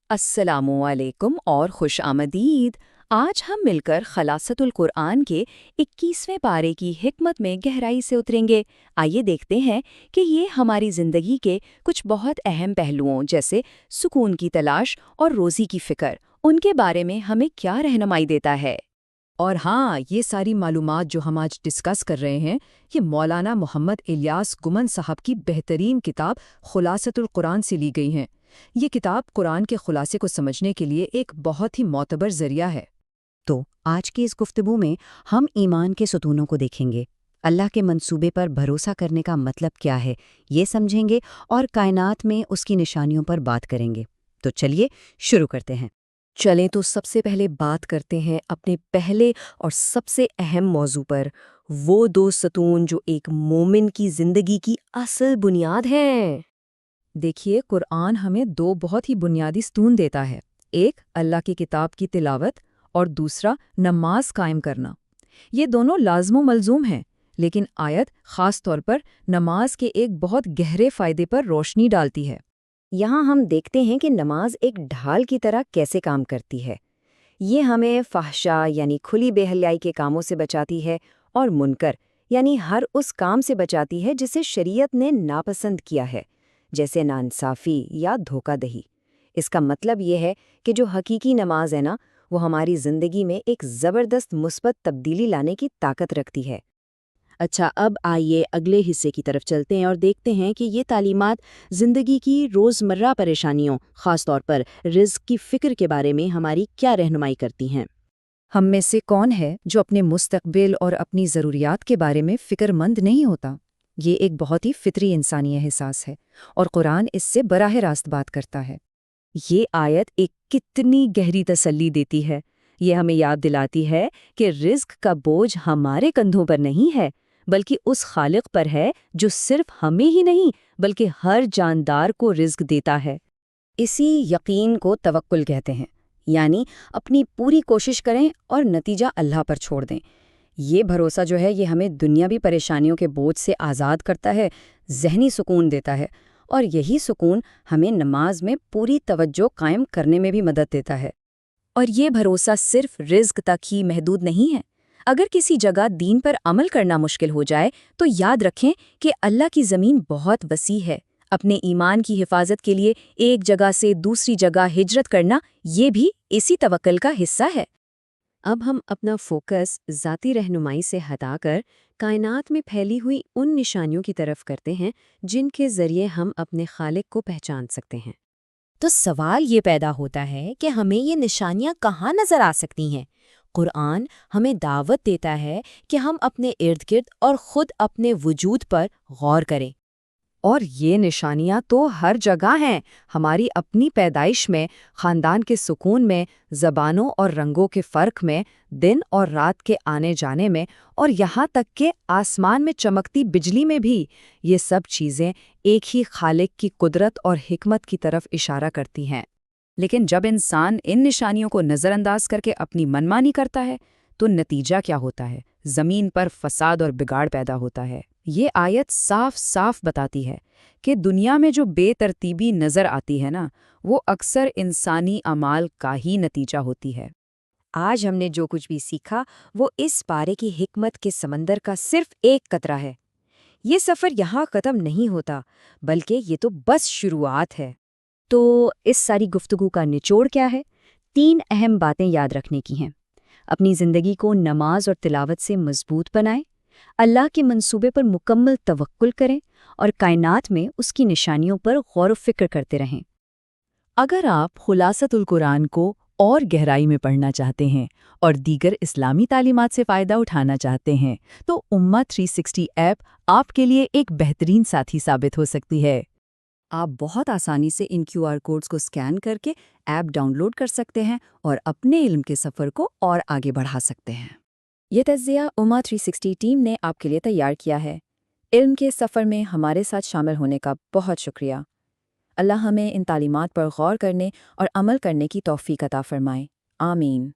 السلام علیکم اور خوش آمدید۔ آج ہم مل کر خلاصۃ القرآن کے 21ویں پارے کی حکمت میں گہرائی سے اتریں گے۔ آئیے دیکھتے ہیں کہ یہ ہماری زندگی کے کچھ بہت اہم پہلوؤں جیسے سکون کی تلاش اور روزی کی فکر، ان کے بارے میں ہمیں کیا رہنمائی دیتا ہے۔ اور ہاں، یہ ساری معلومات جو ہم آج ڈسکس کر رہے ہیں، یہ مولانا محمد الیاس گمن صاحب کی بہترین کتاب خلاصۃ القرآن سے لی گئی ہیں۔ یہ کتاب قرآن کے خلاصے کو سمجھنے کے لیے ایک بہت ہی معتبر ذریعہ ہے۔ تو آج کی اس گفتگو میں ہم ایمان کے ستونوں کو دیکھیں گے، اللہ کے منصوبے پر بھروسہ کرنے کا مطلب کیا ہے یہ سمجھیں گے، اور کائنات میں اس کی نشانیوں پر بات کریں گے۔ تو چلیے شروع کرتے ہیں۔ چلیں تو سب سے پہلے بات کرتے ہیں اپنے پہلے اور سب سے اہم موضوع پر، وہ دو ستون جو ایک مومن کی زندگی کی اصل بنیاد ہیں۔ دیکھیے، قرآن ہمیں دو بہت ہی بنیادی ستون دیتا ہے، ایک اللہ کی کتاب کی تلاوت اور دوسرا نماز قائم کرنا۔ یہ دونوں لازم و ملزوم ہیں، لیکن آیت خاص طور پر نماز کے ایک بہت گہرے فائدے پر روشنی ڈالتی ہے۔ یہاں ہم دیکھتے ہیں کہ نماز ایک ڈھال کی طرح کیسے کام کرتی ہے۔ یہ ہمیں فحشا یعنی کھلی بے حیائی کے کاموں سے بچاتی ہے، اور منکر یعنی ہر اس کام سے بچاتی ہے جسے شریعت نے ناپسند کیا ہے، جیسے ناانصافی یا دھوکہ دہی۔ اس کا مطلب یہ ہے کہ جو حقیقی نماز ہے نا، وہ ہماری زندگی میں ایک زبردست مثبت تبدیلی لانے کی طاقت رکھتی ہے۔ اچھا، اب آئیے اگلے حصے کی طرف چلتے ہیں اور دیکھتے ہیں کہ یہ تعلیمات زندگی کی روزمرہ پریشانیوں، خاص طور پر رزق کی فکر کے بارے میں ہماری کیا رہنمائی کرتی ہیں۔ ہم میں سے کون ہے جو اپنے مستقبل اور اپنی ضروریات کے بارے میں فکر مند نہیں ہوتا؟ یہ ایک بہت ہی فطری انسانی احساس ہے، اور قرآن اس سے براہ راست بات کرتا ہے۔ یہ آیت ایک کتنی گہری تسلی دیتی ہے۔ یہ ہمیں یاد دلاتی ہے کہ رزق کا بوجھ ہمارے کندھوں پر نہیں ہے، بلکہ اس خالق پر ہے جو صرف ہمیں ہی نہیں بلکہ ہر جاندار کو رزق دیتا ہے۔ اسی یقین کو توکل کہتے ہیں، یعنی اپنی پوری کوشش کریں اور نتیجہ اللہ پر چھوڑ دیں۔ یہ بھروسہ جو ہے، یہ ہمیں دنیاوی پریشانیوں کے بوجھ سے آزاد کرتا ہے، ذہنی سکون دیتا ہے، اور یہی سکون ہمیں نماز میں پوری توجہ قائم کرنے میں بھی مدد دیتا ہے۔ اور یہ بھروسہ صرف رزق تک ہی محدود نہیں ہے۔ اگر کسی جگہ دین پر عمل کرنا مشکل ہو جائے تو یاد رکھیں کہ اللہ کی زمین بہت وسیع ہے۔ اپنے ایمان کی حفاظت کے لیے ایک جگہ سے دوسری جگہ ہجرت کرنا، یہ بھی اسی توکل کا حصہ ہے۔ اب ہم اپنا فوکس ذاتی رہنمائی سے ہٹا کر کائنات میں پھیلی ہوئی ان نشانیوں کی طرف کرتے ہیں جن کے ذریعے ہم اپنے خالق کو پہچان سکتے ہیں۔ تو سوال یہ پیدا ہوتا ہے کہ ہمیں یہ نشانیاں کہاں نظر آ سکتی ہیں؟ قرآن ہمیں دعوت دیتا ہے کہ ہم اپنے ارد گرد اور خود اپنے وجود پر غور کریں۔ اور یہ نشانیاں تو ہر جگہ ہیں، ہماری اپنی پیدائش میں، خاندان کے سکون میں، زبانوں اور رنگوں کے فرق میں، دن اور رات کے آنے جانے میں، اور یہاں تک کہ آسمان میں چمکتی بجلی میں بھی۔ یہ سب چیزیں ایک ہی خالق کی قدرت اور حکمت کی طرف اشارہ کرتی ہیں۔ لیکن جب انسان ان نشانیوں کو نظر انداز کر کے اپنی منمانی کرتا ہے تو نتیجہ کیا ہوتا ہے؟ زمین پر فساد اور بگاڑ پیدا ہوتا ہے۔ یہ آیت صاف صاف بتاتی ہے کہ دنیا میں جو بے ترتیبی نظر آتی ہے نا، وہ اکثر انسانی اعمال کا ہی نتیجہ ہوتی ہے۔ آج ہم نے جو کچھ بھی سیکھا وہ اس پارے کی حکمت کے سمندر کا صرف ایک قطرہ ہے۔ یہ سفر یہاں ختم نہیں ہوتا، بلکہ یہ تو بس شروعات ہے۔ تو اس ساری گفتگو کا نچوڑ کیا ہے؟ 3 اہم باتیں یاد رکھنے کی ہیں۔ اپنی زندگی کو نماز اور تلاوت سے مضبوط بنائیں، اللہ کے منصوبے پر مکمل توکل کریں، اور کائنات میں اس کی نشانیوں پر غور و فکر کرتے رہیں۔ اگر آپ خلاصۃ القرآن کو اور گہرائی میں پڑھنا چاہتے ہیں اور دیگر اسلامی تعلیمات سے فائدہ اٹھانا چاہتے ہیں تو امہ 360 ایپ آپ کے لیے ایک بہترین ساتھی ثابت ہو سکتی ہے۔ آپ بہت آسانی سے ان QR کوڈز کو اسکین کر کے ایپ ڈاؤن لوڈ کر سکتے ہیں اور اپنے علم کے سفر کو اور آگے بڑھا سکتے ہیں۔ یہ تجزیہ امہ 360 ٹیم نے آپ کے لیے تیار کیا ہے۔ علم کے سفر میں ہمارے ساتھ شامل ہونے کا بہت شکریہ۔ اللہ ہمیں ان تعلیمات پر غور کرنے اور عمل کرنے کی توفیق عطا فرمائے۔ آمین۔